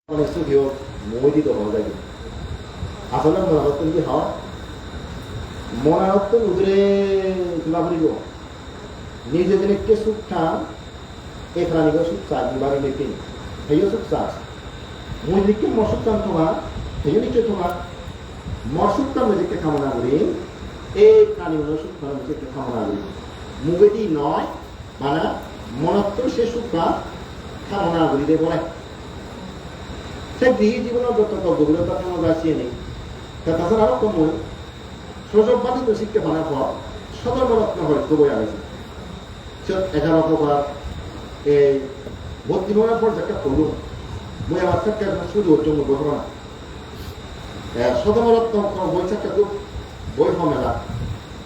মানে সুখীও মোহিত হওয়া যায় আসলে মনারত্ন কি হওয়া মনারত্ন উদরে তুলা ফুরিব নিজে দিনকে সুখ খান এই প্রাণীকে সুখ চাই বাড়ি দেখে সেইও সুখ চাস মই দিকে মসুখ চান তোমার সেই নিশ্চয় তোমার মসুখ চান নিজেকে কামনা করি এই প্রাণীগুলো সুখ খান নিজেকে কামনা করি মুগেটি নয় মানে মনত্ব সে সুখ কামনা করি দে বলে সে গৃহী জীবনের যত গভীরতা কোনো বাঁচিয়ে নেই তাছাড়া আরো কম সজববাদী দোষীকে বানার পর সদর্মরত্ন হয়তো বই আছে 11 প্রকার এই ভর্তি হওয়ার পর যেটা করুন বই আমার থেকে শুরু হচ্ছে বই না সদর্মরত্ন বই থেকে খুব বই মেলা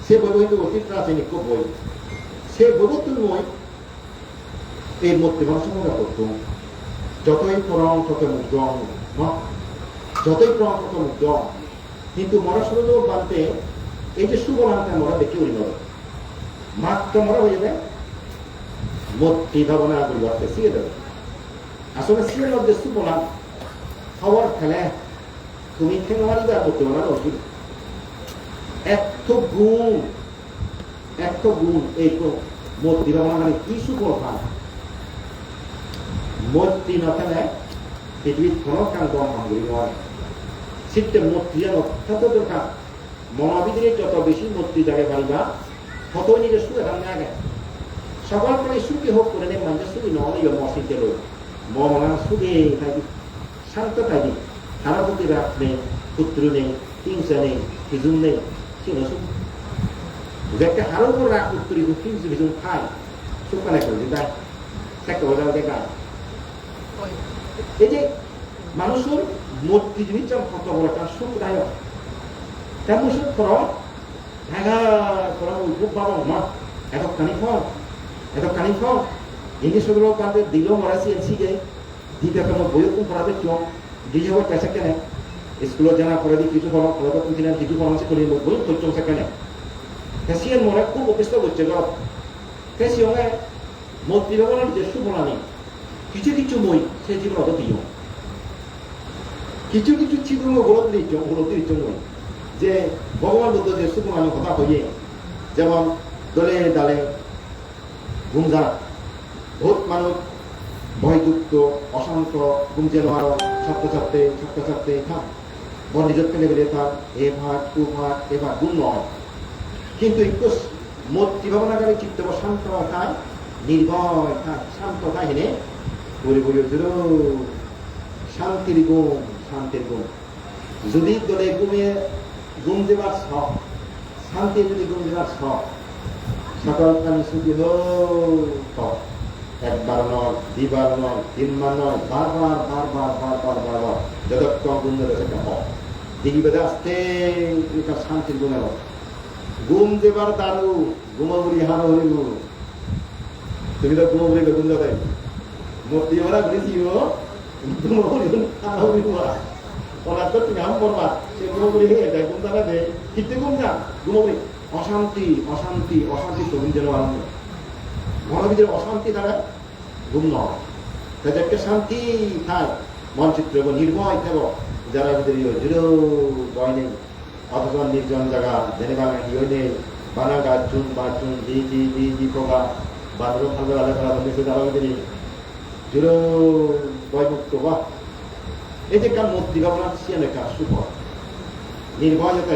সে বই কিন্তু অতি প্রাচীনিক বই সে বইবর্তন বই এই মূর্তি মানুষের করতো যতই প্রণ তত মুগ্ধ যতই প্রণ তত মুগ্ধ কিন্তু মনস্বর বানতে এই যে সুবনামটা মরা দেখে উড়ি নয় মাত্র মরা হয়ে যাবে মূর্তি ভাবনা পরিবর্তে শিখে দেবে আসলে শিখের মধ্যে সুবনাম খবর ফেলে তুমি খেলোয়াড়ি বা করতে পারো উচিত এত গুণ এই মূর্তি ভাবনা মানে কি সুবনাম মূর্তি নথালে পৃথিবীর কোনো কাজ বন্ধ নয় সিস্টেম মূর্তি যেন অত্যন্ত দরকার মনোবিদের যত বেশি মূর্তি জায়গায় পারিবা ততই নিজের সুখে ভাঙে আগে সকল করে সুখী হোক করে নেই মানুষের সুখী নয় মসজিদে রই মনা সুখে থাকি শান্ত থাকি কারো প্রতি রাগ নেই পুত্র নেই হিংসা নেই হিজুম নেই সে সুখ একটা হারো উপর রাগ পুত্র হিংসা হিজুম খায় সুখ কানে করে দেয় একটা ওজাও দেখায় এই যে মানুষের মূর্তি জিনিস কত বড় একটা সুখদায়ক তেমন সুখ কর ঢাকা করা খুব বাবা মা এত কানি ফল জিনিসগুলো তাদের দিলেও মরাছি এনসিকে দিতে তোমার বইও কোন পড়াবে কেউ দিয়ে যাবো পেশা কেনে স্কুলত জানা করে দিই কিছু ফল ফলত তুমি কিছু ফলাংশ করে বই তথ্য কেনে ফেসিয়ান মনে খুব অপিষ্ট করছে গপ ফেসিয়ঙে মূর্তি ভবনের যে সুবনানি কিছু মই সে জীবন অত দিও কিছু চিত্র গলত দিচ্ছ মই যে ভগবান বুদ্ধ যে সুবনানি কথা হইয়ে যেমন দলে ডালে গুমঝা বহুত মানুষ ভয়যুক্ত অশান্ত গুমজে নোয়ার ছাত্র ছাত্রে থাক বন নিজের ফেলে বেড়ে থাক এ ভাগ টু ভাগ এ ভাগ গুণ নয় কিন্তু একটু মূর্তি ভাবনাকারী চিত্ত শান্ত থায় নির্ভয় থাক শান্ত থায় হেনে বলে শান্তির গুণ যদি দলে গুম দেবার শখ শান্তি যদি গুম দেবার শখ সকল প্রাণী সুখী হোক একবার নয় দুইবার নয় তিনবার নয় বারবার যতক্ষণ গুণ দেবে সেটা হোক দিদি বেদে আসতে শান্তির গুণে হোক গুম দেবার দারু গুমাবুড়ি হার হরিব তুমি তো গুমাবুড়ি গুণ দেবে মূর্তি ওরা ঘুরেছিল ওরা তো তুমি আম করবা সে গুমগুলি হয়ে যায় গুম দাঁড়া দেয় কিন্তু গুম যা গুমগুলি অশান্তি তরুণ যেন আরম্ভ মনোবিদের অশান্তি দ্বারা গুম নয় তাদেরকে শান্তি থাক মনচিত্র এবং নির্ভয় থাক যারা জিরো ভয় নেই অথচ নির্জন জায়গা জেনে বাঙা হিও নেই বানা গাছ চুন বাচুন জি পোকা বাদর ফালবে আলাদা করা বন্ধু তারা জিরো ভয়মুক্ত বা এই যে কার মূর্তি ভাবনা সিয়ান একটা সুখ নির্ভয়তা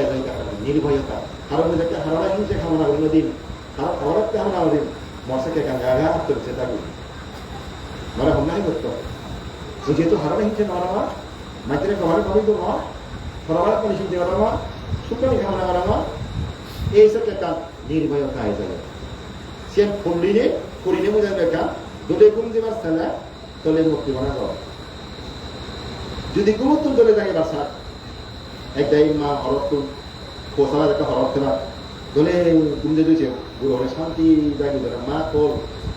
নির্ভয়তা কারণ যাকে হারানা হিংসে খামনা অন্য দিন কারণ অবরত্তে আমরা আমাদের মশাকে গাঙ্গা করছে থাকি মানে হন্যাই করতে যেহেতু হারানা হিংসে নড়ামা মাইত্রে কভারে কবি তো নয় সরবার কোনো হিংসে করামা সুখানি খামনা করামা এই সব একটা নির্ভয়তা হয়ে যাবে সে করিনে বোঝা দেখা দলে গুম দেবার ছেলে দলে মুক্তি বানা কর যদি গুরুত্ব দলে যায় বাসা একটাই মা হরত পোষাবার একটা হরত খেলা দলে গুম দিয়ে দিয়েছে গুরু হলে শান্তি জাগি ধরে মা তোর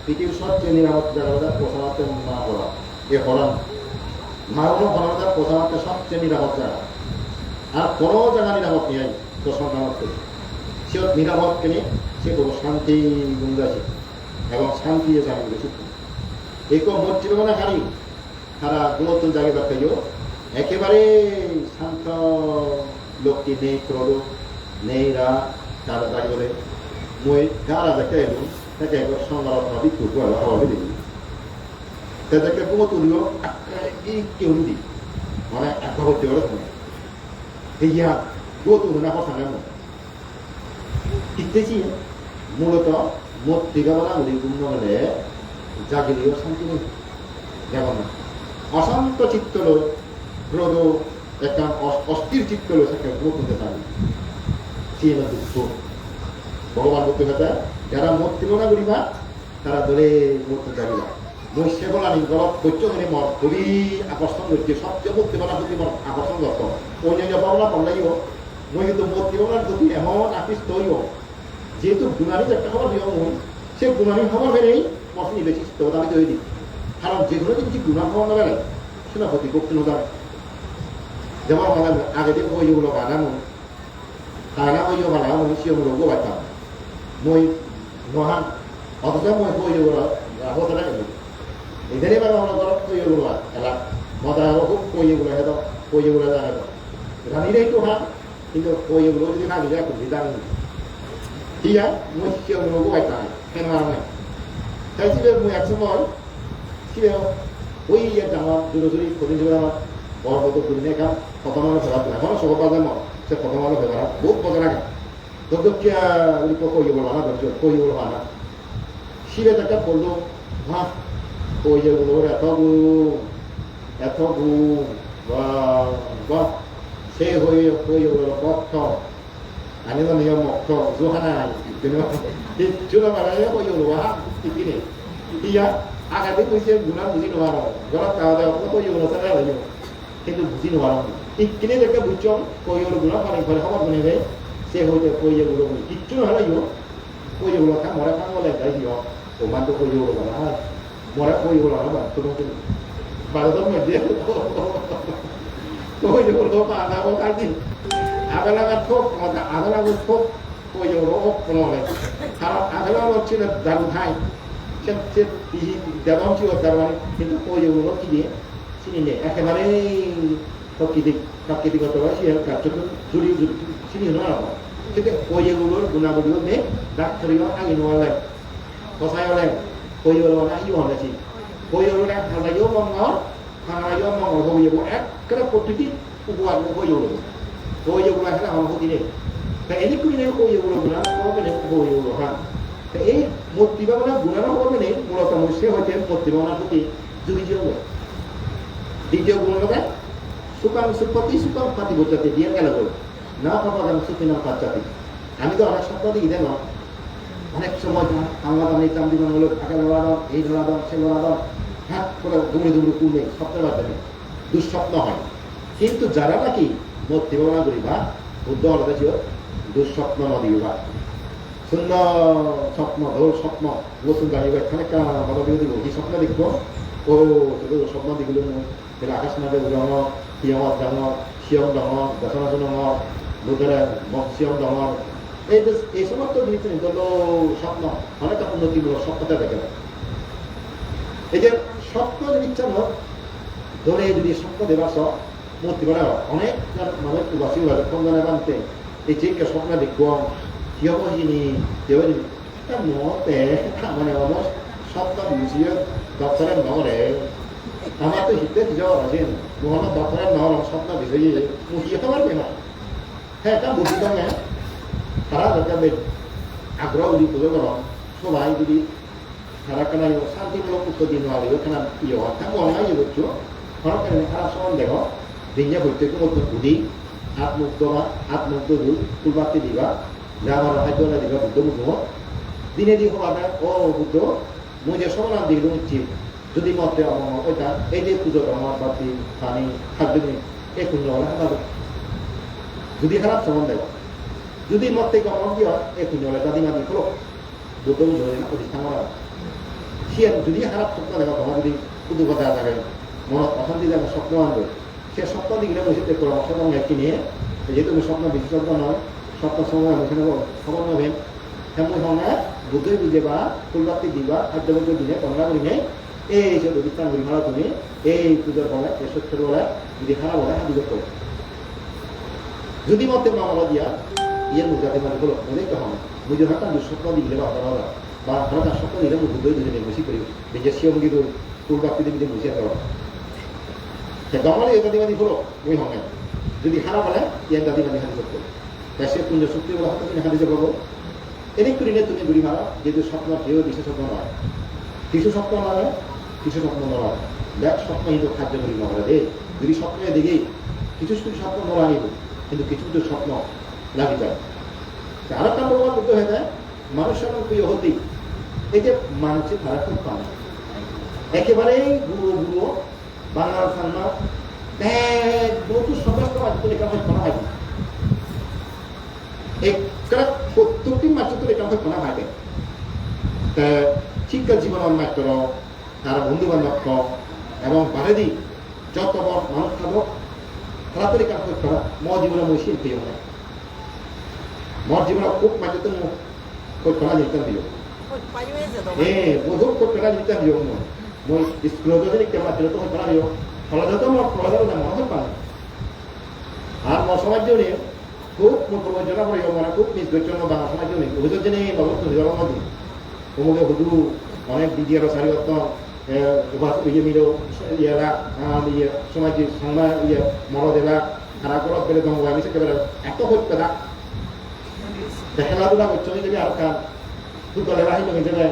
পৃথিবীর সবচেয়ে নিরাপদ জায়গা পোষামাতে মা হরা এ হরান মা হলো হরামাতার পোষামাতে সবচেয়ে নিরাপদ জায়গা আর কোনো জায়গা নিরাপদ নেই তোর সন্তান সে নিরাপদ কেনে সে কোনো শান্তি গুম যাচ্ছে এবং শান্তি জানি সুখ এক মূর্তি ভাবনা হারি তারা গুণোত্তর জাগে দেখাইও একেবারে শান্ত লোকটি নেই ক্রোধ নেই রা তারা জাগে বলে মই গারা দেখে এলো তাকে সংবাদ ভাবি কুকু আর হওয়া দিবি তাদেরকে গুণোত্তরীয় এই কেউ দি মানে একটা হচ্ছে ওরা শোনে ইয়া গুণোত্তর না কথা নেই ইত্তেছি মূলত মূর্তিকাবলা উনি গুণ হলে জাগিলেও শান্তি নেই যেমন অশান্ত চিত্ত লোক ক্রোধ একটা অস্থির চিত্ত লোক একটা গ্রোথ হতে পারে সে দুঃখ ভগবান বলতে কথা যারা মূর্তি মনে করিবা তারা ধরে মূর্তি জাগিলা মই সেগুলা নিগলত কৈত্য মানে মর খুবই আকর্ষণ করছে সবচেয়ে মূর্তি বলার প্রতি মর আকর্ষণ করত অন্যান্য পাওনা পাল্লাইও মই কিন্তু মূর্তি বলার প্রতি এমন আকৃষ্ট হইব যেহেতু গুণানি একটা খবর নিয়ম হই সে গুণানি খবর বেড়েই মশনি বেশি আমি তৈরি দিই কারণ যেগুলো যদি গুণা খবর না বেড়ে সেটা প্রতি করতে নদার যেমন মানে আগে দিয়ে বইগুলো বানানো তারা বইও বানানো সিওগুলো গোবাইতাম মই নহান অথচ মই বইগুলো হতে না এখানে মানে আমরা ধরো বইগুলো এলা মজা খুব বইগুলো হেদ বইগুলো জানা রানিরাই তো হাত কিন্তু বইগুলো যদি না দিলে খুব বিধান ঠিক আছে মই সিওগুলো গোবাইতাম কেন আর নাই তাই ছিল মই এক সময় ছিল ওই এক জামা জোরে ক্ষতি জোরে আমার বড় কত করিনে কাম প্রথম আলো ফেরা এখনো সব পাওয়া যায় সে প্রথম আলো ফেরা বহুত মজা লাগে দক্ষিয়া কই বলো না কই বলো না শিবে একটা বললো হ্যাঁ কই যেগুলো এত গুণ বা সে হয়ে কই বলো পথ 아니면 이거 뭐 또 하나 그냥 주로 말하면 뭐 이거 와 이기네 이야 아가들 무슨 누나 무슨 와로 그렇다 하다 또 이거 살아요 কিন্তু বুঝি নোয়ারো ইকিনে দেখে বুঝছো কইগুলো গুলো পানি ঘরে খাবার বনেবে সে হইতে কইগুলো কিচ্ছু হলো কইগুলো খা মরা খান বলে তাই দিও ও মান তো কইগুলো বলা মরা কইগুলো না তো তো বারো মধ্যে কইগুলো পানা ও কাটি আগালাগা ঠোক আগালাগা ঠোক কইগুলো কোনো হয় কারণ আগালাগা ছিল দারু খাই সে দেবম ছিল দারু কিন্তু কইগুলো কি দিয়ে চিনি একেবারে প্রাকৃতিকভাবে সে কার্যক্রম জুড়ি চিনি নয় কিন্তু কইগুলোর গুণাবলীও নেই ডাক্তারিও আগে নোয়ালে কষায়লে কইগুলো না ইও হলেছি কইগুলো হাজাইও মঙ্গল হাজাইও মঙ্গল কইগুলো একটা প্রতিটি উপহার কইগুলো একটা আমার ক্ষতি নেই তা এদিক করে নেই কইগুলো গুণা হবে না কইগুলো হ্যাঁ এই মূর্তি ভাবনা গুণানো হবে নেই মূলত সে হইতে মূর্তি ভাবনার প্রতি জুড়ি হবে দ্বিতীয় গুণ হবে সুকাং সুপতি সুকাং পাতি বোঝাতে দিয়ে গেল বল না পাবা যেন সুপিনাম পাচ্চাতি আমি তো অনেক সপ্তাহ দিই দেন অনেক সময় আমরা দামি চাম দিন হলো টাকা লোড়া দাম এই লোড়া দাম সে লোড়া দাম হ্যাঁ করে দুমড়ে দুমড়ে কুড়ে স্বপ্নের মাধ্যমে দুঃস্বপ্ন হয় কিন্তু যারা নাকি মূর্তি ভাবনা করি বা বুদ্ধ আলাদা ছিল দুঃস্বপ্ন নদী বা সুন্দর স্বপ্ন ধর স্বপ্ন নতুন দাঁড়িয়ে খানিকটা ভালো দিয়ে দিব এই স্বপ্ন দেখবো ও স্বপ্ন দিগুলো 그래 아가씨나들 우렁어 비영어 병어 시험 병어 여성아 수능어 누들의 뭐 시험 병어 এই সমস্ত জিনিস হলো স্বপ্ন অনেক রকম নদীগুলো স্বপ্নটা দেখে এই যে স্বপ্ন জিনিসটা ধরে যদি স্বপ্ন দেবাস মূর্তি বলে অনেক মানুষ বাসি হয়ে কমজনে বানতে এই যে স্বপ্ন দেখব 기어보시니 여러분 মতে মানে অবশ্য স্বপ্ন বুঝিয়ে দপ্তরে নগরে আমার তো হিতে যাওয়া আছে মহান দপ্তরের নাম স্বপ্ন বিষয়ে মুখিয়ে তো পারবে না হ্যাঁ এটা বুঝতে হবে তারা যাতে আগ্রহ যদি পুজো করো সবাই যদি তারা কেন শান্তিমূলক উত্তর দিন হবে ওখানে ইয়ে হয় তাকে অনলাইনে করছো কারণ কেন খারাপ সমান দেখো দিনজা প্রত্যেককে মধ্যে বুদ্ধি আত্মুগ্ধ দুধ ফুলবাতি দিবা যা আমার হাইদ্য দিবা বুদ্ধ মুখ দিনে দিয়ে হবা ও বুদ্ধ মুই যে সমান দিল উচিত যদি মতে ওইটা এই যে পুজো আমার বাতি পানি খাদ্য এই পুণ্য হলে হারাবে যদি খারাপ সমান দেব যদি মতে কমন দিয়ে এই পুণ্য হলে দাদি মাদি খোলো বুদ্ধ বুঝে না প্রতিষ্ঠান করা সে যদি খারাপ স্বপ্ন দেখো তোমার যদি পুজো কথা থাকে মনত অশান্তি দেখো স্বপ্ন আনবে সে স্বপ্ন দিকে বসে দেখো অসম একটি নিয়ে যেহেতু স্বপ্ন বিশেষজ্ঞ নয় স্বপ্ন সময় বসে নেব খবর নেবেন তেমন সময় বুদ্ধই বুঝে বা ফুলবাতি দিবা খাদ্য দিনে তোমরা করি নেই এই যে বিস্তান ঘুরি মারা তুমি এই পূজার বলে এই সত্যের বলে যদি খারাপ বলে হাতি করতে যদি মতে মামলা দিয়া ইয়ের মুজাতে মানে বলো অনেক হবে বুঝে থাকতাম দুঃস্বপ্ন দিলে বা তারা বা ভারত স্বপ্ন দিলে মুখ দুই দুজনে বেশি করি নিজের সিয়ম কিন্তু পূর্বাক্তি দিকে বুঝিয়ে দেওয়া দমলে এই দাদিবাদী হলো ওই হবে যদি খারাপ বলে ইয়ের দাদিবাদী হাতি করতে তাই সে পুঞ্জ শক্তি বলে হাতে তুমি হাতিতে পাবো এদিক করিলে তুমি ঘুরি মারা যেহেতু স্বপ্ন কেউ কিছু স্বপ্ন নয় কিছু স্বপ্ন নয় কিছু স্বপ্ন নয় দেখ স্বপ্ন কিন্তু খাদ্য করি নয় রে যদি স্বপ্নে দেখি কিছু কিছু স্বপ্ন নড়া নিব কিন্তু কিছু কিছু স্বপ্ন লাগি যায় আর একটা প্রভাব করতে হয়ে যায় মানুষের প্রিয় হতেই এই যে মানুষের ধারা খুব পান একেবারেই গুঁড়ো গুঁড়ো বাংলার সান্না প্রচুর সমস্ত মাধ্যমে লেখা হয় করা হয় প্রত্যেকটি মাত্র তো লেখা হয় করা হয় শিক্ষা জীবন মাত্র তারা বন্ধু বান্ধব এবং বারেদি যত বড় মানুষ থাকো তাড়াতাড়ি কাজ করা ম জীবনে মসিন প্রিয় হয় মর জীবনে খুব মাঝে তো করা যেতে দিও বহুত করা যেতে দিও মই স্কুলত যদি কেমন ছিল তো করা দিও ফলাযত মর ফলাযত না মনে পারে আর মর সমাজ জন্য খুব প্রয়োজন পড়ে মনে খুব মিস করছেন বাংলা সমাজ জন্য অভিযোগ জেনে বাবদ হিসাব মধ্যে অমুকে হুদু অনেক দিদিয়ার সারিগত ইয়ে মিল ইয়েরা ইয়ে সমাজ সংবাদ ইয়ে মরদেলা খারাপ করত বেড়ে দম আমি সেকেবারে এত হইতে না খেলাধুলা করছো যদি আর কান ফুটবলে রাহিল হিসেবে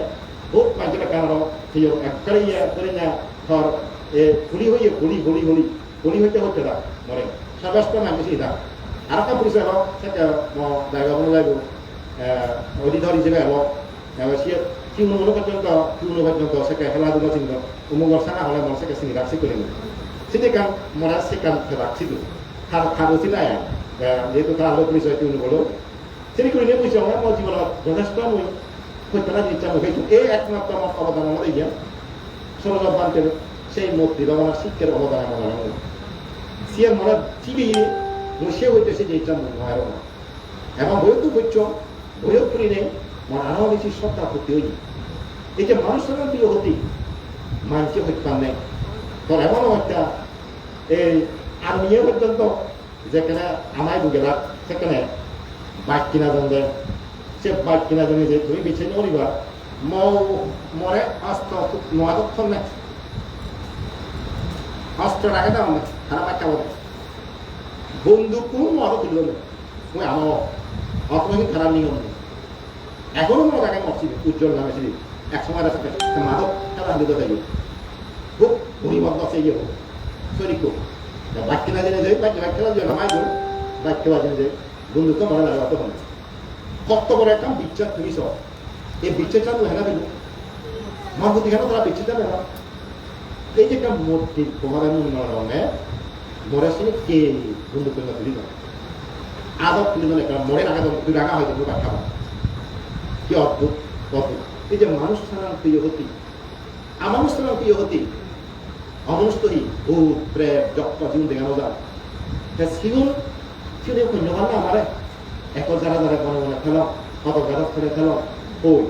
খুব মাঝে কান সেই একবারে ইয়ে করে না ধর ফুলি হইয়ে ফুলি হলি হলি হলি হইতে হচ্ছে না মরে সর্বাস্ত না বেশি না আর একটা পরিচয় হোক সেটা জায়গা মনে লাগব অধিধর হিসেবে হোক সে কিউনো পর্যন্ত সেটা খেলাধুলা চিহ্ন উমুগর সানা হলে মনে সেটা চিনি রাখছি করে নেব সেটা কান মরা সে কান রাখছি তো খারো ছিল যেহেতু তার আলো পরিচয় কিউনো বলো সেটি করে নিয়ে বুঝছি আমার জীবন যথেষ্ট মই হত্যা দিচ্ছি আমি হয়েছি এই একমাত্র আমার অবদান আমার এই সরজব বান্তের সেই মূর্তি বা আমার শিক্ষার অবদান আমার জানানো সে মনে চিবিয়ে সে হইতেছে যে ইচ্ছা মনে হয় না এবং বইও বুঝছ বইও করি নেই মনে আরো বেশি শ্রদ্ধা করতে হই এই যে মানুষের প্রিয় হতি মানুষে হত্যা নেই তোর এমনও হত্যা এই আর নিয়ে পর্যন্ত যেখানে আমায় গেলা সেখানে বাইক কিনা জানবে সে বাইক কিনা জানি যে তুমি বেছে নিবা মরে অস্ত্র নোয়াদক্ষণ নেই অস্ত্র রাখে দাও না খারাপ একটা বলে বন্দুক কোনো নোয়াদক তুলবে না ওই আমার অপরাধী খারাপ নিয়ম নেই এখনো মনে থাকে মরছি উজ্জ্বল নামে ছিল এক সময় রাস্তাতে মাদক খেলা দিতে থাকবে খুব পরিবর্তন আছে ইয়ে হোক শরীর খুব বাইক কিনা জেনে যাই বাইক খেলার জন্য নামাই দেবো বাইক খেলা জেনে যাই বন্ধুত্ব মনে লাগে অত হবে কত বড় একটা বিচ্ছার তুমি সব এই বিচ্ছারটা তো হেনা দিল মহাপতি কেন তারা বিচ্ছিত যাবে না এই যে একটা মূর্তি তোমাদের মনে মরে আসলে কে বন্ধুত্ব তুলি না আদব তুলি না একটা মরে রাখা তুই রাখা হয়তো তুমি ব্যাখ্যা কি অদ্ভুত অদ্ভুত এই যে মানুষ ছাড়ার প্রিয় হতি আমার ছাড়ার প্রিয় হতি অমনস্তই ভূত প্রেত যক্ষ জীবন দেখানো যায় শিউন শিউন ধন্যবাদ না আমারে এক যারা যারা মনে মনে খেলো কত গাছ করে খেলো ওই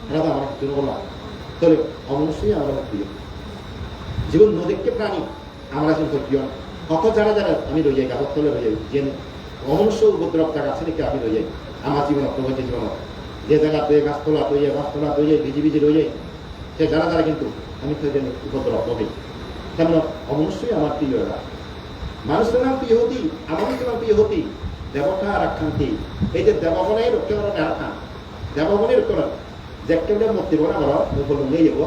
এরা তো আমার কিছু বললাম তাহলে অমনস্তই আমার প্রিয় জীবন নদীকে প্রাণী আমরা কিন্তু প্রিয় কত যারা যারা আমি রয়ে যাই গাছ তলে রয়ে যাই যে অমনুষ্য উপদ্রব জায়গা আছে নাকি আমি রয়ে যাই আমার জীবন প্রবঞ্চ জীবন যে জায়গা তৈরি গাছতলা তৈরি ভিজি ভিজি রয়ে যায় সে যারা যারা কিন্তু আমি তো উপদ্রব হবে কেন অবশ্যই আমার প্রিয় এরা মানুষের নাম প্রিয় হতি আমার নাম প্রিয় হতি দেবতা রাখান্তি এই যে দেবগণের রক্ষণ রাখা দেবগণের রক্ষণ যে একটা মূর্তি বনা বলো বলুন নিয়ে যাব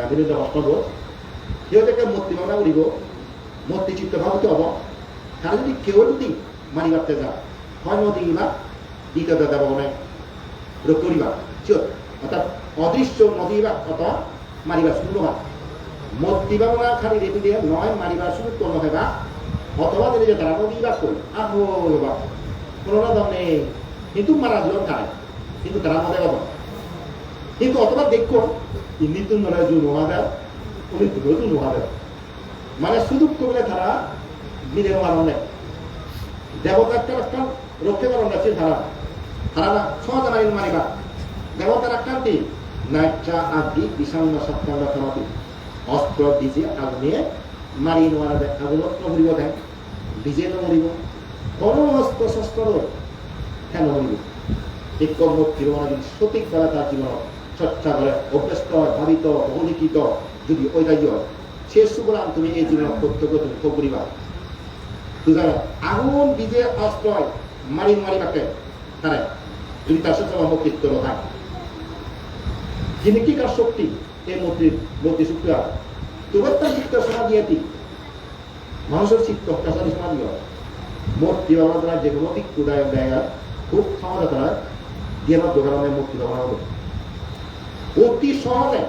বিভিন্ন অষ্টম কেউ যে একটা মূর্তি বনা উড়িব মূর্তি চিত্ত ভাব কি হব তারা যদি কেউ যদি মানি করতে যায় হয় নদী বা দ্বিতীয় দেবগণের করিবা চিত অর্থাৎ অদৃশ্য নদীবা অথবা মারিবা শূন্য হয় মূর্তিবা বলা খালি রেপি দিয়ে নয় মারিবা শুরু কোনো হেবা অথবা যদি যে তারা নদীবা করি আর বা কোনো দাম নেই কিন্তু মারা জোর খায় কিন্তু তারা মধ্যে কথা কিন্তু অথবা দেখো ইন্দিত নয় জু নোহা দেয় উনি দুটো জু নোহা দেয় মানে সুযোগ করলে তারা বিদের মারণ নেয় দেবতার একটা রক্ষে করার আছে তারা তারা সহজ মারি মারিবা দেবতার আক্রান্তি নাইচা আদি বিশাল সপ্তাহ খারাপি অস্ত্র ভিজে আগুনে মারি নোয়ারা দেয় আগুনত নমরিব দেয় ভিজে নমরিব কোনো অস্ত্র শস্ত্র হ্যাঁ নমরিব এই কর্মটির যদি সঠিকভাবে তার জীবন চর্চা করে অভ্যস্ত ভাবিত অলিখিত যদি ঐতিহ্য সে সুতরাং তুমি এই জীবন প্রত্যক্ষ তুমি করিবা বুঝা আগুন ভিজে অস্ত্র মারি মারিবাকে তারা যদি তার সাথে মতিত্ব হয় যিনি কি কার শক্তি এই মতি শক্তি আর তোমার তার চিত্ত সমাধিয়াতি মানুষের চিত্ত কাছারি সমাধি হয় মূর্তি বাবা তারা যে কোনো দিক উদয় দেয় খুব সহজে তারা জ্ঞান দোকানের মূর্তি বাবা হবে অতি সহজে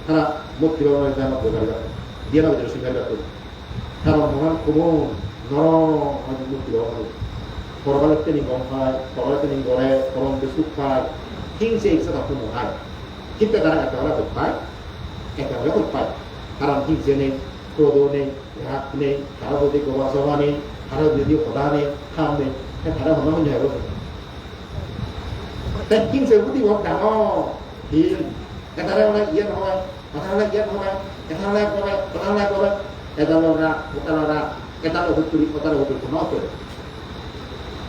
তারা মূর্তি বাবার জ্ঞান দোকান জ্ঞান ভিতরে স্বীকার করবে কারণ মহান কোমল নরম মূর্তি বাবা হবে পরবালের তিনি গম খায় পরবালের তিনি গড়ে পরম সুখ খায় হিংসে ইচ্ছা তখন হয় কিন্তু তারা একটা হলে হোক পায় একটা হলে হোক পায় কারণ হিংসে নেই ক্রোধ নেই রাগ নেই কারো প্রতি গোবাসভা নেই কারো যদি হদা নেই খাম নেই তারা হন হয়ে যাবে তাই হিংসে প্রতি হোক ডাঙর হিল এটারে হলে ইয়ে হবে কথা হলে ইয়ে হবে এটা হলে হবে কথা হলে হবে এদালরা ওটালরা এটালো হুতুরি ওটালো হুতুরি কোনো করে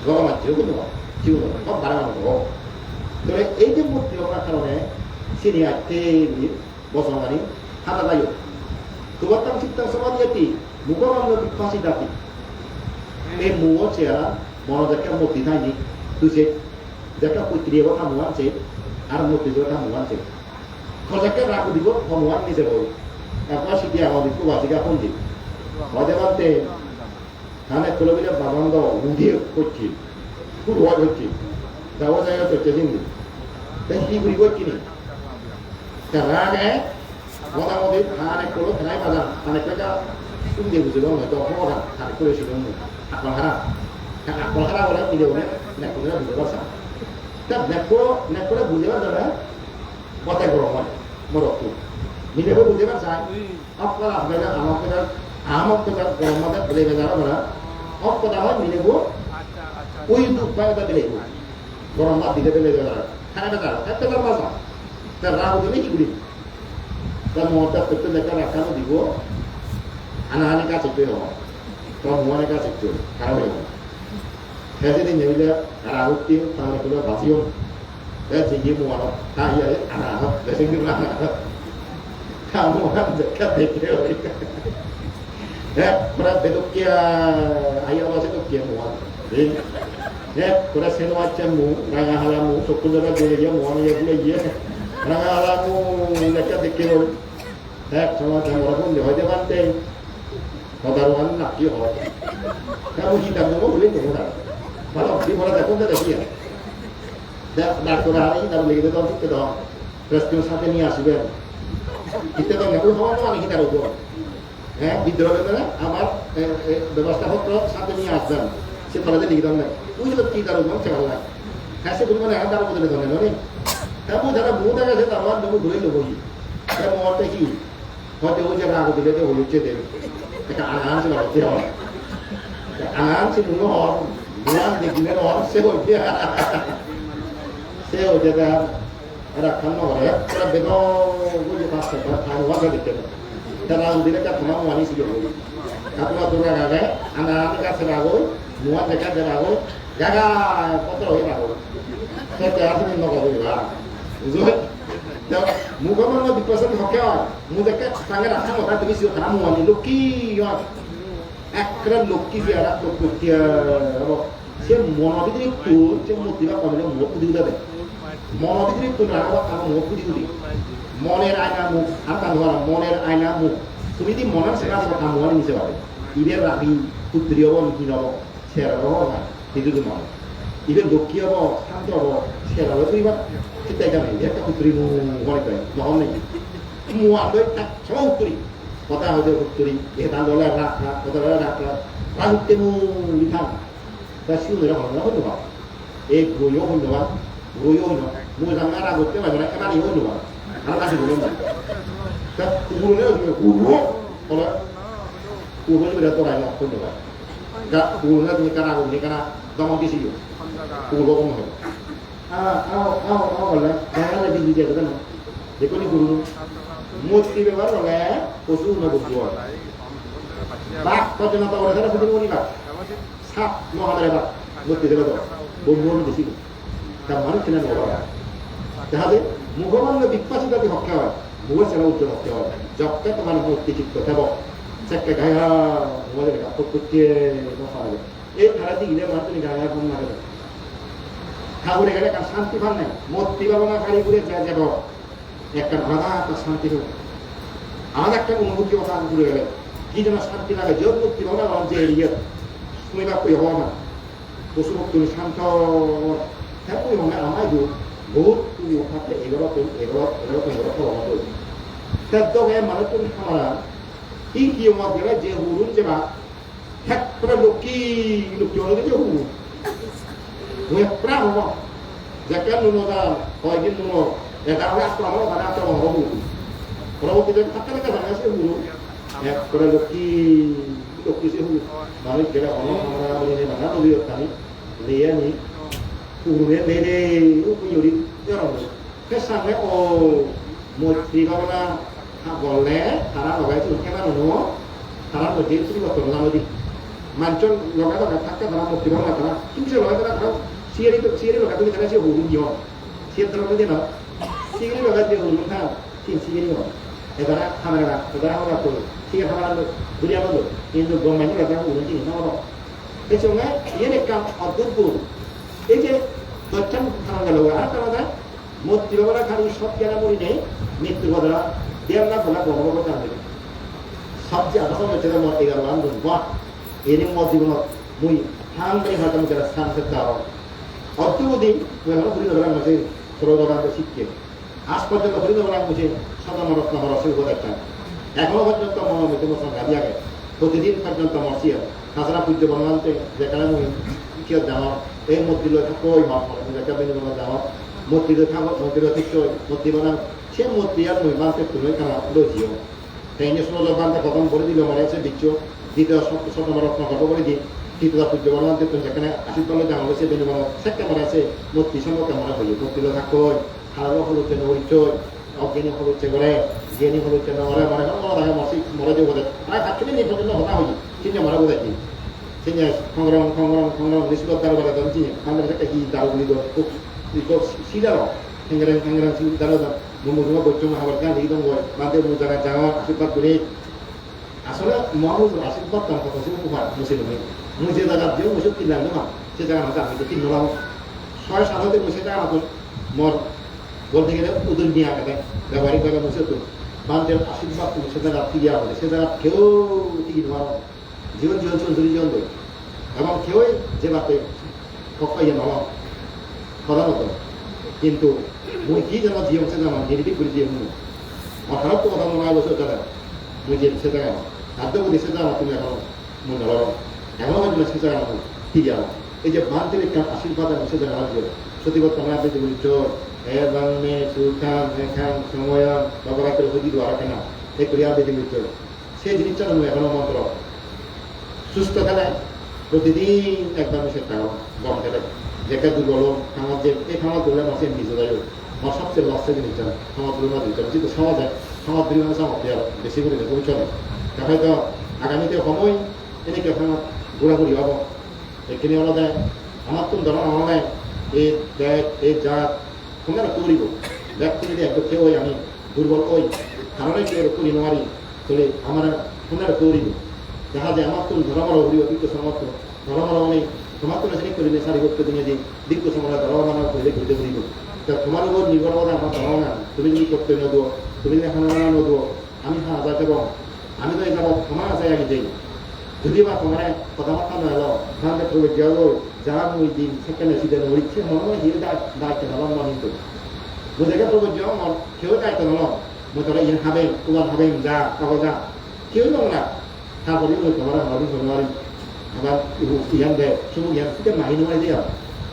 ভগবান যেগুলো জীবন সব বাড়ানো তবে এই যে মূর্তি হওয়ার কারণে সিনিয়া তেলি বসমানি হাতা Daewoo kebuatan cipta samadiyati muka mamlo dipasi dati muo চেহারা মনে দেখা মূর্তি থাইনি তুই দেখা পৈত্রী এবার থামুয়ান সে আর মূর্তি ধরে থামুয়ান সে খজাকে রাখু দিব থামুয়ান নিজে বই তারপর সিটি আমাদের খুব আসিকা ফোন দিই মজা বানতে ধানে তুলে দিলে বাবান্দ উদিয়ে করছি খুব ভয় হচ্ছে যাওয়া জায়গা তো চেদিন তাই কি করি করছি নি রাগে মোটামুটি ধানে তুলো ধানাই বাজার ধানে কেজা তুমি বুঝে দাও তো হরা ধানে করে সেটা আকল হারা আকল হারা বলে মিলে বলে নেকলে বুঝে পারছা তা নেকলে বুঝে পারছা কথা গরম হয় মরক্কু মিলে বুঝে পারছা আকল আপনারা আমাকে গরম মাঝে বলে বেজারা বলা অফ কথা হয় মিলে ওই উপায় দিলে গরম মাছ দিতে পেলে বেজারা খানা বেজারা একটা বাজা তার রাহু দিলে কি করি তার মহটা করতে লেখা রাখানো দিব আনাহানি কাজ একটু হওয়া তোমার মনে কাজ একটু খারাপ হয়ে যাবে হ্যাঁ যদি নেবিলে আর আহুতি তাহলে কোনো বাঁচিও হ্যাঁ যে গিয়ে মোয়ানো তা ইয়ে আনাহ দেশে কিন্তু আনাহ তা মোহান দেখা দেখে হ্যাঁ ওরা বেদকিয়া আইয়া বাসে তো কিয়া মোহান হ্যাঁ ওরা সেনো আছে মু রাঙা হালা মু চক্ষু জায়গা দিয়ে গিয়ে মোহান এগুলো গিয়ে রাঙা হালা মু দেখা দেখে হ্যাঁ সমাজ আমরা বন্ধু হইতে পারতে হতারোহান নাকি হয় kamu hitam kamu boleh kemudian kalau di mana tak pun tak dia dah korang ini tak boleh kita tahu kita dah terus tu sampai ni asal kita tahu nak hawa mana kita tahu di dalam mana amar ব্যবস্থা হতো sampai ni asal setelah itu kita tahu ওই যে kita tahu macam mana kasih tu mana ada apa tu tahu ni kamu jangan mudah kasih tahu kamu boleh logo kamu orang tu hotel tu jangan aku tidak tahu lucu deh kita anak-anak semua dia anak si bunga orang buang di kiri orang sewa dia ada kan orang ya ada betul gue juga pasal kan warga dikit dalam diri kita cuma wanita sih dulu tapi waktu orang ada anak-anak kita seragu muat mereka seragu jaga foto ini aku saya terasa ni nak aku juga Zul muka mana di pasal hokiah muka kita sangat asam orang tu mesti orang muat luki ya একরাম Lakshmi বিয়ারা Lakshmi apa সে মনোবিদ্রিক্ত যে মূর্তিটা কমলে মুখ পুদিটা দেয় মনোবিদ্রিক্ত না আমার মুখ পুদি মনের আয়না মুখ আর কান ধরা মনের আয়না মুখ তুমি যদি মনের সেরা কথা মনে নিতে পারবে ইবের রাখি পুত্রী হব নিকি নব সেরা হব না কিন্তু মনে ইবের লক্ষ্মী হব শান্ত হব সেরা হলে তুই বা চিন্তাই জানি একটা পুত্রী মনে করে নহল নেই মুয়া লই তাক সব উত্তরী কথা হয়তো উত্তরী এটা দলে রাখা কথা দলে রাখা রাখতে মু লিখা তা শুনে হল না হতো এই গোয়ো হল না গোয়ো হল মু জানা রা করতে পারবে না এবারে হল না আর কাছে বলুন না তা কুকুরে কুকুর হলো কুকুর বলে তো রাইলা হল না তা কুকুর তুমি কারা দমন দিছি কুকুর কম হয় আও বলে যারা দিদি দিয়ে দেন দেখুন গুরু মূর্তি ব্যবহার হলে প্রচুর নবুদ্ধ বাঘ পর্যন্ত ওরা তারা শুধু মনি বাঘ সাপ মহাদারে বাঘ মূর্তি দেবে তো বন্ধু দিছিল তার মানুষ ছিলেন ওরা তাহলে মুখমান্য বিপাসিতাকে হত্যা হয় মুখের সেরা উজ্জ্বল হত্যা হয় যবকে তোমার মূর্তি চিত্ত দেব সেকে গায়া মুখের আপদ করতে হবে এই ধারাটি গিলে মানুষ তুমি গায়া কম না দেবে ঠাকুরে গেলে কার শান্তি পান নাই মূর্তি বাবা কারি করে যা যাব একটা বাধা একটা শান্তি হবে আমাদের একটা অনুভূতি কথা ঘুরে গেলে কি যেন শান্তি লাগে যে মূর্তি বাবা যে এরিয়া শুনে বা কই হওয়া না পশু তুমি শান্ত হ্যাঁ কই হবে আমায় দূর বহুত তুমি ওঠাতে এগুলো তো খাদ্য হয়ে মানুষ তুমি খামারা কি আমার গেলে যে হুরুন যে বা হ্যাঁ লক্ষ্মী হলে যে হুরুন প্রাণ হব যাকে নুনো যা কয়েকদিন নুনো এটা হলে আসতো আমার ঘরে আসতো আমার হুরু পরবর্তীতে থাকতে লেখা জানা আছে হুরু এক করে লক্ষ্মী সে হুরু মানুষ গেলে অনেক আমরা নানা নদী আমি লিয়ে নি হুরুনে লেলে উপযোগী cái sang cái ô một thì có là bỏ lé thà ra ở cái chỗ cái nào nó thà ra một tí chúng ta tuần làm đi màn chân nó cái là thắt cái là một tí bao là thà chúng chưa nói cái là không chia đi là cái tôi cái chia hủ nhiều chia tao cái gì đó chia đi là cái chia hủ luôn thà chia đi rồi cái đó tham gia cái đó là tôi chia tham gia được tôi đi ăn được nhưng được gồm mấy cái là hủ luôn chỉ nó đâu cái chỗ này ini này cam ở тут buồn cái chứ tôi chăm tham gia lâu á tao nói মূর্তি বাবারা খালি সব কেনা মরি নেই মৃত্যু কথা দেড় লাখ বলা বড় বড় কথা নেই সবচেয়ে আদর্শ হচ্ছে মত 11 লাখ বাহ এনে মত জীবন মুই হাম করে হাতাম করে স্থান করতে হবে অদ্যবধি আমরা ঘুরে ধরার মাঝে সরোবরান্ত শিখছে আজ পর্যন্ত ঘুরে ধরার মুছে সাধারণ রত্ন আমার অসুবিধা একটা এখনো পর্যন্ত আমার মৃত্যু বছর গাড়ি আগে প্রতিদিন পর্যন্ত মরছিয়া তাছাড়া পূজ্য বর্ণান্তে যেখানে মুই কি যাওয়া এই মূর্তি লোক কই মাপ করে যেটা বেনি যাওয়া মূর্তিতে থাকো মূর্তিতে থেকে মূর্তি বানাও সে মূর্তি আর নই বানতে তুমি কারা লজিও তাই নিয়ে ষোলো বানতে খতম করে দিল মারা আছে দিচ্ছ দ্বিতীয় শত রত্ন খত করে দিই তৃতীয় পূজ্য বানাতে তুমি যেখানে আশির তলে জানা হয়েছে বেনি বানাও সেটা মারা আছে মূর্তি সঙ্গে কেমন হইল মূর্তিতে থাকো খারাপ হলুচ্ছে নইচ অজ্ঞানী হলুচ্ছে করে জ্ঞানী হলুচ্ছে নরে মানে মরা থাকে মসি মরে যে বোধে প্রায় থাকতে নেই পর্যন্ত হতা হই চিন্তা মারা বোধ কি চিন্তা সংগ্রাম নিষ্পত্তার বেলা তো চিনি আমাদের একটা কি দারুগুলি 이거 시다로 행그랑 시다로다 뭐가 보통 하버까 이동 거 만데 무자가 장어 아시바들이 আসলে মহানুর আশীর্বাদ তার কথা শুনে উপহার মুসলিমে মুছে দাদা দিও মুছে কিলাম না সে জায়গা আমাকে আমি তিন নলাম 6-7 দিন মুছে জায়গা মর বলতে গেলে উদুল নিয়ে আগে ব্যবহারিক ভাবে মুছে তো বান্দের আশীর্বাদ মুছে জায়গা ফিরিয়া হবে সে জায়গা কেউ টিকি নেওয়া জীবন জীবন এবং কেউই যে বাতে ককাইয়া নেওয়া প্রধানত কিন্তু মুই কি যেন জিয়ং সে জানা নিরিবিক করে দিয়ে হুম অঠারো তো কথা মনে বছর তারা মুই যে সে জায়গা আদ্য বলি সে জানা তুমি এখন মনে হলো এমন হয়তো সে জায়গা ঠিক আছে এই যে বান্তির একটা আশীর্বাদ আমি সে জায়গা রাখবো সত্যিবার তোমার আপনি বলি চোর এবং মে সুখান মেখান সময় বাবাকে হয়ে দিল আর কেনা এই করি আপনি বলি চোর সেই জিনিসটা আমি এখনো মন্ত্র সুস্থ খেলায় প্রতিদিন একদম সে গম খেলে যেটা দুর্বল খামার যে এই খামার করলে মাসে নিজে যায় আমার সবচেয়ে লসে জিনিস জানে খামার তুলে না দিতে যেহেতু সমাজে খামার দিলে মানে আমার দেওয়া বেশি করে দেখে চলে তাহলে তো আগামীতে সময় এনেকে খামার ঘোরাঘুরি হব এখানে হলো দেয় আমার তো ধরো আমার নাই এই দেখ এই জাত তোমরা করিব ব্যক্তি যদি একটু কেউ আমি দুর্বল ওই কারণে কেউ করি নোয়ারি তাহলে আমার তোমরা করিব দেখা যায় আমার তো ধর্মর হরিব কিন্তু সমর্থ ধর্মর অনেক তোমার তো রাজনীতি করিলে সারি করতে তুমি যদি দিগ্গ সময় ধর্মমানা করলে ঘুরতে ঘুরিব তা তোমার উপর নির্ভর করে আমার ধর্মনা তুমি যদি করতে নদো তুমি যদি এখন নদো আমি হ্যাঁ যাতে আমি তো যাব তোমার আছে আগে যাই যদি বা তোমার কথাবার্তা না এলো তাহলে তো গেল যা ওই দিন সেখানে সিদ্ধান্ত হচ্ছে মনে হয় দায়িত্ব নলাম না কিন্তু বুঝে প্রবজ্য আমার কেউ দায়িত্ব নলাম মই তোরা ইন হবে তোমার হবে যা কাগজ যা কেউ নয় না তারপরে তোমার হরি হরি আবার ইয়ান দেয় সময় ইয়ান থেকে মাই নয় দেয়া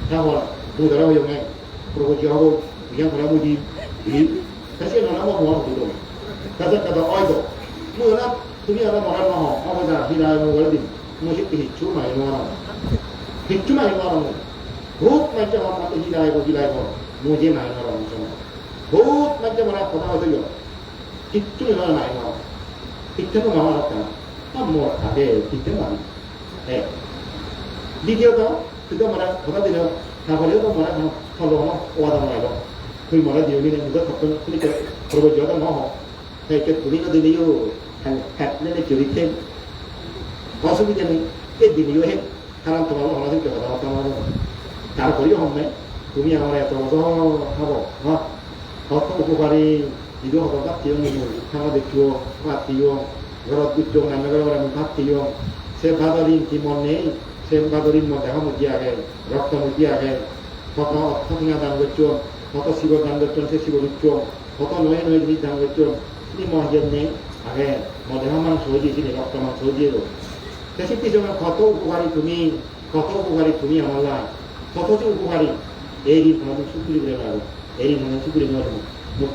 তারপর তুমি ধরা হয়ে যায় প্রবজ্য হব ইয়ান ধরা বুঝি তাই নলাম মন হতো তাদের কথা অয়দ มื่อนั้นতুমি আর মরার না হও অবদা হিলায় মরে দিন মুশিক হিচ্ছু মাই নয় হিচ্ছু মাই নয় বহুত মাঝে আমার হিলায় মুঝে মাই নয় বহুত মাঝে মরা কথা হতে গেল কিচ্ছু নয় নাই ন শিক্ষাটো নহয় নকৰা মোৰ আগে শিক্ষা মানি দ্বিতীয়ত itu mana orang tidak kalau dia tu mana kalau orang orang mana lo kui mana dia ni juga takkan kui ke perbuatan jodoh mau kayak ke kui tu dia hat ni curi ke maksud dia ni dia he karena tu orang tu kita tahu tahu তার করিও হবে তুমি আমার এত খাবো হ্যাঁ কত উপকারী দিদিও হতো ভাবতিও খাওয়া দেখিও ভাবতিও ঘরত দুটো নামে করে ভাবতিও সে ভাদরিন কি মন নেই সে ভাদরিন মধ্যে মুদি আগে রক্ত মুদি আগে কত অর্থিঙা দান করছো কত শিব দান করছো সে শিব দিচ্ছ কত নয় নয় জিনিস দান করছো তিনি মহাজন নেই আগে মধ্যে মাংস হয়ে দিয়েছিলি রক্ত মাংস হয়ে দিয়ে সে সিদ্ধি সময় কত উপকারী তুমি আমার কত যে উপকারী এই ঋণ আমাদের সুপুরি করে নেব এই ঋণ আমাদের সুপুরি নেওয়া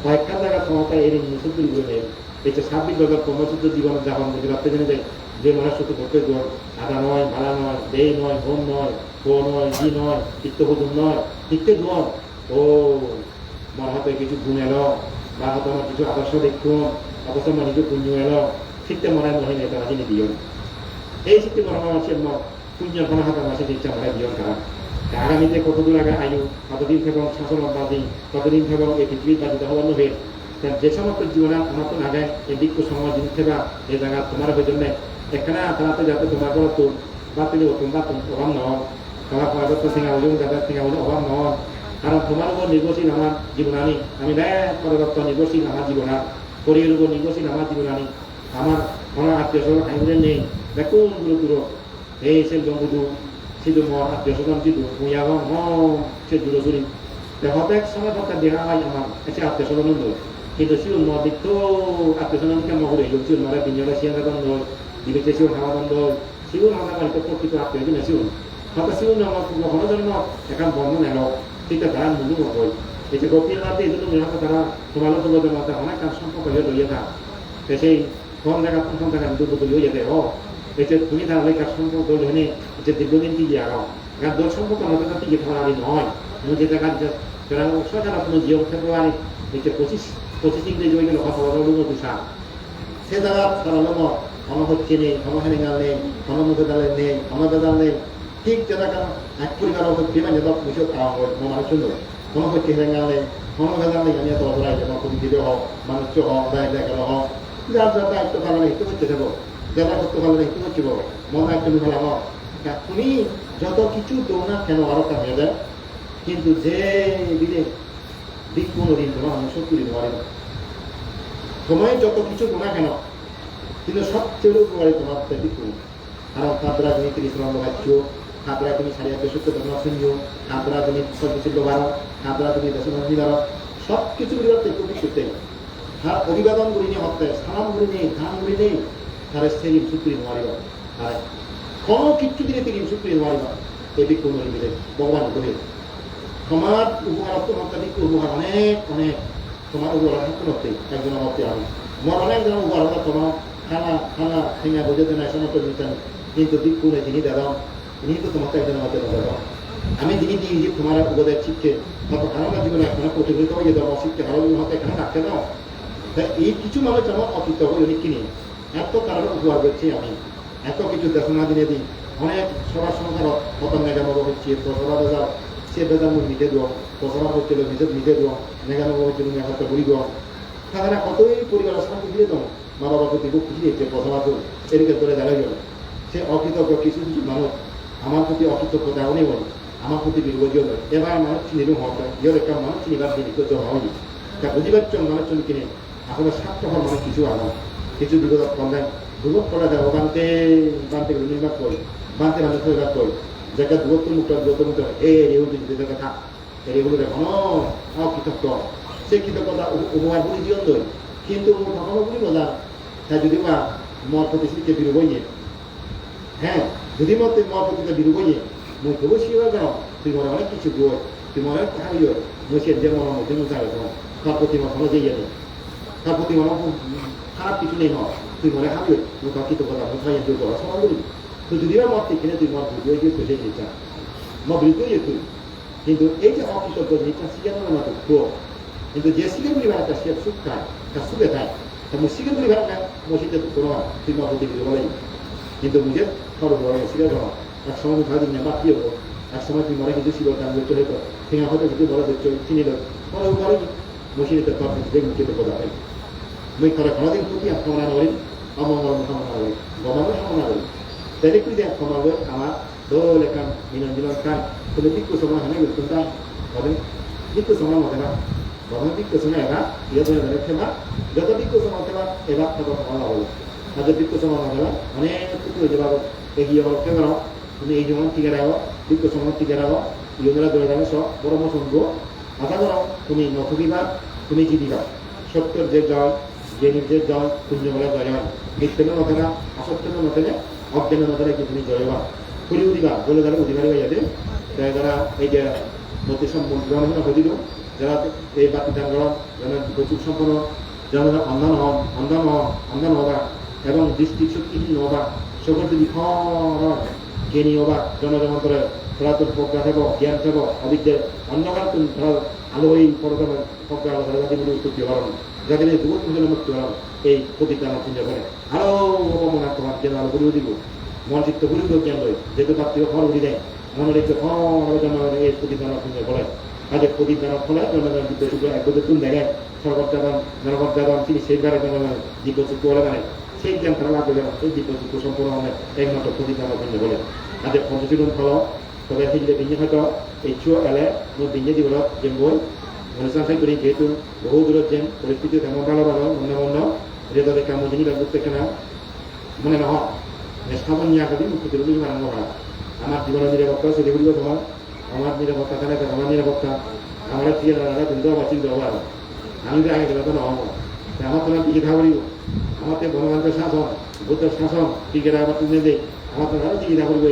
কয়েকটা জায়গা ক্ষমতা এই ঋণ সুপুরি করে নেব এই যে 26,000 জীবন যাপন যদি রাখতে জেনে যায় যে মানুষ শুধু করতে গড় আদা নয় ভাড়া নয় দেই নয় বোন নয় বো নয় জি নয় চিত্তবোধন নয় চিত্তে নয় ও আমার হাতে কিছু গুণ এলো বা হয়তো আমার কিছু আদর্শ দেখুন অবশ্য আমার কিছু পুণ্য এলো চিত্তে মনে মহিন এটা মাঝে দিও এই চিত্তে মনে মানুষের পুণ্যের কোনো হাতে মাসে ইচ্ছা মনে দিও কারণ আগামীতে কতদূর আগে আয়ু কতদিন থেকে শাসন বাদী কতদিন থেকে এই পৃথিবীর বাদিতে হওয়ার নহে যে সমস্ত জীবনে আমার তো আগে এই দিক সময় জিনিস থেকে এই জায়গা তোমার হয়ে জন্য এখানে তারাতে যাতে তোমার বড় তো বা তুমি অভাব নয় তোমার পরবর্তী সিঙ্গা হলেও যাদের সিঙ্গা হলে অভাব নয় কারণ তোমার উপর নির্ভরশীল আমার জীবনানি আমি পরবর্তী নির্ভরশীল আমার জীবনা পরিবার উপর নির্ভরশীল আমার জীবনানি আমার কোনো আত্মীয় স্বজন আইনের নেই দেখুন দূর দূর এই সে জম্বুদু sido mo addyo so nanti do punya bang mo se dulu dulu te hotek sama hotek dia ay amam ese addyo so nanti itu sih mo dito addyo so nanti kan mo hore yung sih mo ada binyola siang kan do dibece sih hawa kan do sih mo ada kali kok kita addyo itu sih hotek sih mo mo hono dan mo akan bono nelo kita kan dulu mo boy itu kopi nanti itu tuh mereka karena kemalu tuh udah mata mana kan sampai kerja do ya kan jadi kon daga dulu tuh ya deh oh এটা তুমি তাহলে কার সম্পর্ক দল হনে যে দীর্ঘদিন টিকে আগাও কারণ দল সম্পর্ক আমাদের কাছে টিকে থাকার নয় তুমি যেটা কাজ যারা সরকার কোনো জিও ফেব্রুয়ারি এটা 25 ইংরেজি হয়ে গেল কথা বলা লোক তুষা সে দ্বারা সারানো আমার হচ্ছে নেই আমার হেনে গাল নেই আমার মুখে দালে নেই আমার দাদাল নেই ঠিক যেটা কারণ এক পরিবার হচ্ছে বিমান যেটা বুঝে খাওয়া হয় মানুষ সুন্দর কোনো হচ্ছে হেনে গাল নেই কোনো গাল নেই আমি এত অপরাধ যেমন কবি দিতে হোক মানুষ হোক দায় দেখানো হোক যার যার দায়িত্ব কারণে একটু হচ্ছে দেবো যারা করতে পারলে একটু হচ্ছে বড় মনে একটা ভালো আমার তুমি যত কিছু দো না কেন আরো কামিয়ে দেয় কিন্তু যে দিলে দিক কোনো দিন তোমার অংশ তুলে দেওয়ারে না সময় যত কিছু দো না কেন কিন্তু সবচেয়ে উপকারী তোমার দিক কারণ তারপরে তুমি 30 নম্বর বাচ্চ তারপরে তুমি 250 তোমার শুনছো তারপরে তুমি 12 তারপরে তুমি 10 বারো সব কিছু বিরত একটু করতে আর অভিবাদন করি নিয়ে হতে সালাম করি নেই ধান করি নেই তার স্ত্রী সুপ্রিম মারিবা আর কোনো কিছু দিলে তিনি সুপ্রিম মারিবা এদিক কোনো মিলে ভগবান বলে তোমার উপহার তোমার উপহার অনেক অনেক তোমার উপহার থাকতে হতে একজন হতে আমি আমার অনেকজন উপহার হতো তোমার খানা ঠেঙা বোঝাতে নাই সমস্ত দিতেন কিন্তু দিক কোনো যিনি দাদা তিনি তো তোমাকে একজন হতে দাদা আমি যিনি দিই যে তোমার উপদেশ শিখছে হয়তো কারণ জীবনে এখন প্রতিফলিত হয়ে যেত অশিক্ষে ভালো হতে এখানে রাখতে দাও তাই এই কিছু মানুষ যেমন অকৃতজ্ঞ অনেক কিনি এত কারণ উপহার করছি আমি এত কিছু দেশনা দিনে দিই অনেক সবার সংখ্যার পতন নেগানো হচ্ছে দশরা বাজার সে বেজার মুখ মিটে দেওয়া দশরা হচ্ছিল মিটে দেওয়া নেগানো হচ্ছিল নেগাতে বলি দেওয়া তারা কতই পরিবারের শান্তি দিয়ে দেবো মা বাবা প্রতি খুব খুশি হচ্ছে প্রথমা তো এদিকে ধরে দাঁড়াই গেল সে অকৃতজ্ঞ কিছু কিছু মানুষ আমার প্রতি অকৃতজ্ঞতা অনেক বলে আমার প্রতি বিরোধীও নয় এবার মানুষ চিনিরও হবে ইয়ের একটা মানুষ চিনিবার বিরোধ হয়নি তা বুঝিবার জন্য মানুষ চলে কিনে আসলে স্বার্থ হওয়ার মানুষ কিছু আনো কিছু বিগত করলেন দুগত করা যাবো বানতে নির্বাক করি বানতে মানুষ নির্বাক করি যেটা দূরত্ব মুক্ত এগুলো যদি দেখা থাক এগুলো দেখো অকৃতজ্ঞ সে কৃতজ্ঞতা উপহার বলি জীবন দই কিন্তু কখনো বলি বোঝা হ্যাঁ যদি বা মর প্রতিশ্রুতিকে বিরোবইয়ে হ্যাঁ যদি মত প্রতিটা বিরোবইয়ে মুই তবু শিওর যাও তুই মনে অনেক কিছু বই তুই মনে অনেক কথা হইও মুই সে যে মনে মধ্যে মধ্যে তার প্রতি মনে যেয়ে নেই তার প্রতি মনে খারাপ কিছু নেই হয় তুই মনে হাবি তুই বাকি তো কথা মুখাই তুই করা সমান করি তুই যদি বা মত কিনে তুই মত বুঝিয়ে দিয়ে তুই নিচ্ছা মত বিরুদ্ধে তুই কিন্তু এই যে অকৃতজ্ঞ নিচ্ছা শিখে না দুঃখ কিন্তু যে শিখে বলি একটা সে সুখ খায় তার সুখে খায় musik은 우리가 그냥 멋있게 돌아와 뒷마 보기 들어가요. কিন্তু মুজে খরচ বড় মুশকিল হলো এক সময় ভাই দিন মা পিও এক সময় তুমি মরে কিছু ছিল তার মৃত্যু হতো ঠিক হয়তো কিছু বড় দেখছো চিনি লোক পরে পরে মুশকিলতে তো দেখুন কেটে পড়া হয় মুই করে কোনদিন প্রতি আক্রমণ করি আমার মোহাম্মদ করি গমানো সমানা করি তাই কি যে আক্রমণ করে আমার দোলে কাম মিলন কাম কিন্তু বিকু সময় হানে গুনতা হবে বিকু সময় মতে না বড় বিকু সময় এরা ইয়ে ধরে রেখে না যত বিকু সময় তেবা এবার তো ভালো হবে আজ বিকু সময় না অনেক কিছু যেভাবে এগিয়ে হলো কেন তুমি এই যেমন টিকে রাখো বিকু সময় টিকে রাখো ইয়েগুলা ধরে রাখো সব পরামর্শ শুনবো আশা করো তুমি নথকিবা তুমি জিতিবা সত্যের যে জয় যে নিজের জয় পুণ্য বলে জয় হয় মিথ্যের মতে না অসত্যের মতে না অজ্ঞানের মতে কি তুমি জয় হবা পুরি উঠিবা বলে যারা উঠিবারে যাতে যারা এই যে মতি গ্রহণ হয়ে যারা এই বাতি দান করা যারা প্রচুর সম্পন্ন যারা অন্ধান হবা এবং দৃষ্টি শক্তিহীন হবা সকল যদি জ্ঞানী হবা জনজমান্তরে সনাতন প্রজ্ঞা থাকব জ্ঞান থাকব অবিদ্যের অন্ধকার আলোই পরতম প্রজ্ঞা আলো যাদের উৎপত্তি হরণ যাদের যুবক মুক্তি হরণ এই প্রতিজ্ঞান পুঞ্জ করে আরো অপমনা তোমার জ্ঞান আলো বলে দিব মন চিত্ত গুরু জ্ঞান লয় যেহেতু প্রাপ্তিও ফল উঠি দেয় মনে রেখে এই প্রতিজ্ঞান পুঞ্জ করে তাদের প্রতিজ্ঞান ফলে জনগণ বিদ্যুৎ একদম তুল দেখায় সরকার যাদন জনগণ যাদন তিনি সেই দ্বারা জনগণ দিব্যচুক্তি বলে মানে সেই জ্ঞান তারা লাভ করে এই দিব্যচুক্তি সম্পূর্ণ একমাত্র প্রতিজ্ঞান পুঞ্জ বলে তাদের পঞ্চচূড়ন ফল তবে হিজলে বিঞ্জে হয়তো এই চুয়া এলে মই বিঞ্জে দিব যেমন অনুষ্ঠান চাই করি যেহেতু বহু দূরত যেন পরিস্থিতি তেমন ভালো অন্য যে তাদের কাম জিনিস বুঝতে কেনা মনে নহয় স্থাপন নিয়ে আগে মুক্তি দিল আরম্ভ করা আমার জীবনের নিরাপত্তা সেটি বলব তোমার আমার নিরাপত্তা থাকে আমার নিরাপত্তা আমরা ঠিক আছে কিন্তু বাঁচি দেবো আর আমি তো আগে গেলে তো নহব আমার তোমার টিকে থাকব আমার তো ভগবানের শাসন বুদ্ধের শাসন টিকে রাখবার তুমি দেয় আমার তো আরো টিকে থাকব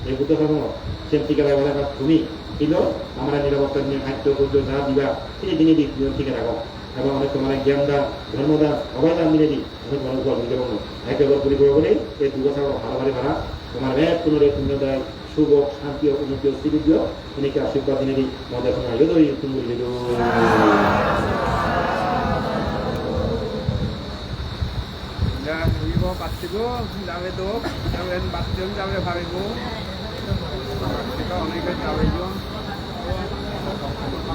এই বুদ্ধ শাসন সে টিকে রাখবার তুমি কিন্তু আমরা নিরাপত্তা নিয়ে খাদ্য খুদ্য যা দিবা তিনি টিকে রাখো এবং অনেক তোমার জ্ঞান দান ধর্মদান অভয়দান দিলে দিই অনেক মানুষ বল দিতে পারবো একেবারে পরিপূর্ণ বলে এই দু বছর ভালোভাবে ভাড়া তোমার এক পুনরে পুণ্যদায় শুভ শান্তি উন্নতি স্থিতিজ্ঞ এনেকে আশীর্বাদ দিনে দিই মজার সময় আগে তো তুমি বাচ্চিব যাবে তো বাচ্চা যাবে ভাবিব অনেকে যাবে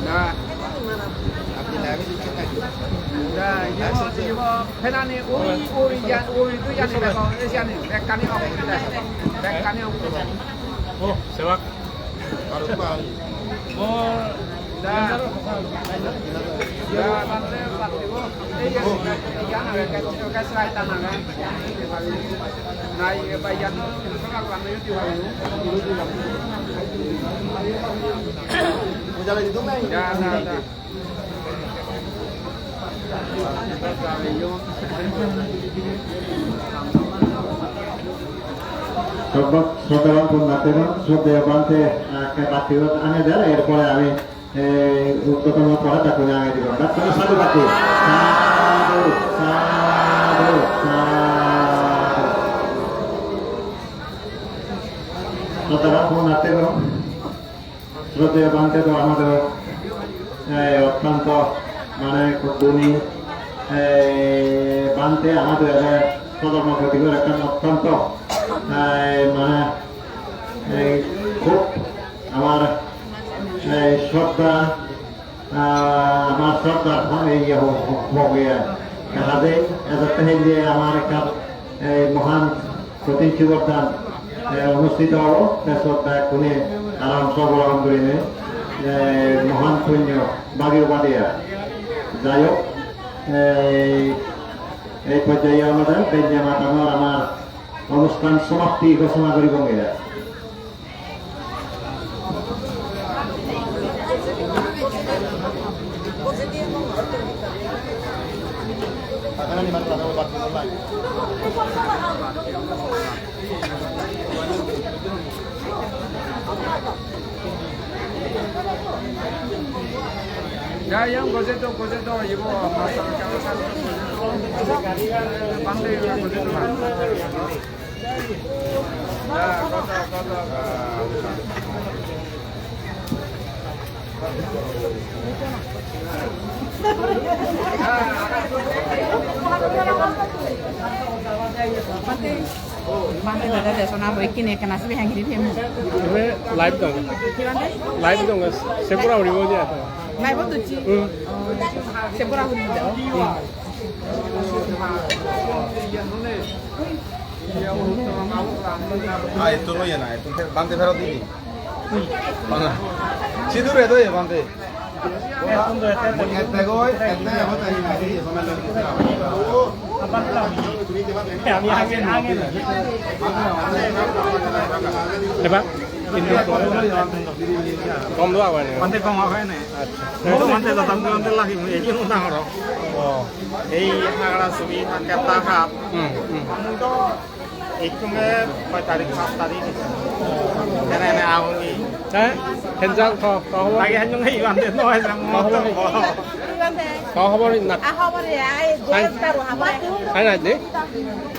না ফেনানি ওই তুই জানি জানি ব্যাগ কানি হবে ব্যাগ কানি হবে ও সেবা শ্রদ্ধাবান কন্যাতেগণ শ্রদ্ধেয় প্রান্তে পাত্রীগণ আনে দেন এরপরে আমি উদ্বোধন পরে তাকে আগে দিব ডাক্তার সাধু পাত্রী শ্রদ্ধাবান কন্যাতেগণ শ্রদ্ধেয় প্রান্তে তো আমাদের অত্যন্ত মানে গুণী প্রান্তে আমাদের সদর্ম ক্ষতিকর একটা অত্যন্ত মানে খুব আমার শ্রদ্ধা আমার শ্রদ্ধা হাতে যে আমার একটা মহান প্রতিষ্ঠান অনুষ্ঠিত হব শ্রদ্ধা কোনে তারা অংশগ্রহণ করিলে মহান সৈন্য বাগিও বাদিয়া যাই হোক এই পর্যায়ে আমাদের বেঞ্জা মাতানোর আমার অনুষ্ঠান সমাপ্তি ঘোষণা করিব গিয়া Ya yang gozeto ibu masyarakat pandai gozeto ya kota Bante dada de sona boy kine kana sibi hangi di mu. Ini live dong. Live dong guys. Sepura uri bo dia. Mai bo tuchi. Sepura uri da. itu lo ya nah itu bantai ferot ini mana sidur itu ya bantai este goy este apa tadi nanti sama lagi Apa? Indo. Kom dua apa nih? Pantai kong apa ini? Itu pantai tetap pantai lagi, ini utang orang. Oh. Ini agak suwi kata kap. Itu ikutnya tarik kap tadi. Karena ini awal ini. Eh, 현장 더 Lagi hanya nggak iwan itu noy sama motor. 더 허버리 낙. Ah, hobari ai, 2 taruh hobari. 아니 아니.